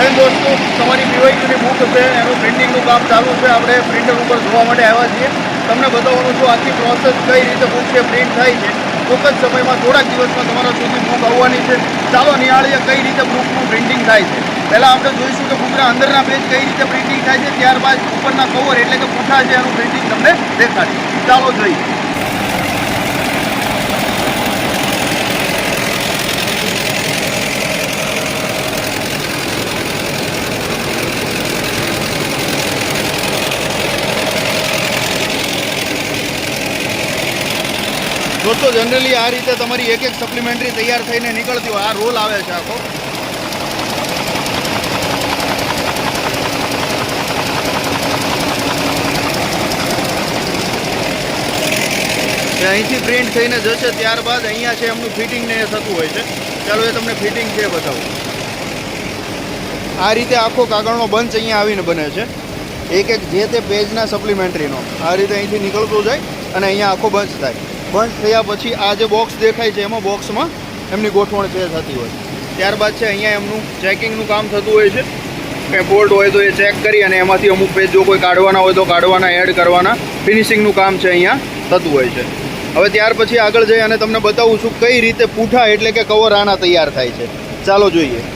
જૈન દોસ્તો, તમારી BYQની બુક છે એનું પ્રિન્ટિંગનું કામ ચાલુ છે. આપણે પ્રિન્ટર ઉપર જોવા માટે આવ્યા છીએ. તમને બતાવવાનું છું આખી પ્રોસેસ કઈ રીતે બુક છે પ્રિન્ટ થાય છે. ચોક્કસ સમયમાં થોડાક દિવસમાં તમારા સુધી બુક આવવાની છે. ચાલો નિહાળીએ કઈ રીતે બુકનું પ્રિન્ટિંગ થાય છે. પહેલાં આપણે જોઈશું કે બુકના અંદરના પેજ કઈ રીતે પ્રિન્ટિંગ થાય છે, ત્યારબાદ ઉપરના કવર એટલે કે પૂઠા છે એનું પ્રિન્ટિંગ તમને દેખાડીએ. ચાલો જોઈએ. દોસ્તો જનરલી આ રીતે તમારી એક સપ્લિમેન્ટરી તૈયાર થઈને નીકળતી હોય. આ રોલ આવે છે આખો. અહીંથી પ્રિન્ટ થઈને જશે, ત્યારબાદ અહીંયા છે એમનું ફિટિંગ ને એ થતું હોય છે. ચાલો એ તમને ફિટિંગ છે બતાવું. આ રીતે આખો કાગળનો બંચ અહીંયા આવીને બને છે. એક જે તે પેજના સપ્લિમેન્ટરીનો આ રીતે અહીંથી નીકળતો જાય અને અહીંયા આખો બંચ થાય. બંધ થયા પછી આ જે બોક્સ દેખાય છે એમાં બોક્સમાં એમની ગોઠવણ છે થતી હોય. ત્યારબાદ છે અહીંયા એમનું ચેકિંગનું કામ થતું હોય છે. કંઈ ફોલ્ટ હોય તો એ ચેક કરી અને એમાંથી અમુક પેજ જો કોઈ કાઢવાના હોય તો કાઢવાના, એડ કરવાના, ફિનિશિંગનું કામ છે અહીંયા થતું હોય છે. હવે ત્યાર પછી આગળ જઈ અને તમને બતાવું છું કઈ રીતે પૂઠા એટલે કે કવર આના તૈયાર થાય છે. ચાલો જોઈએ.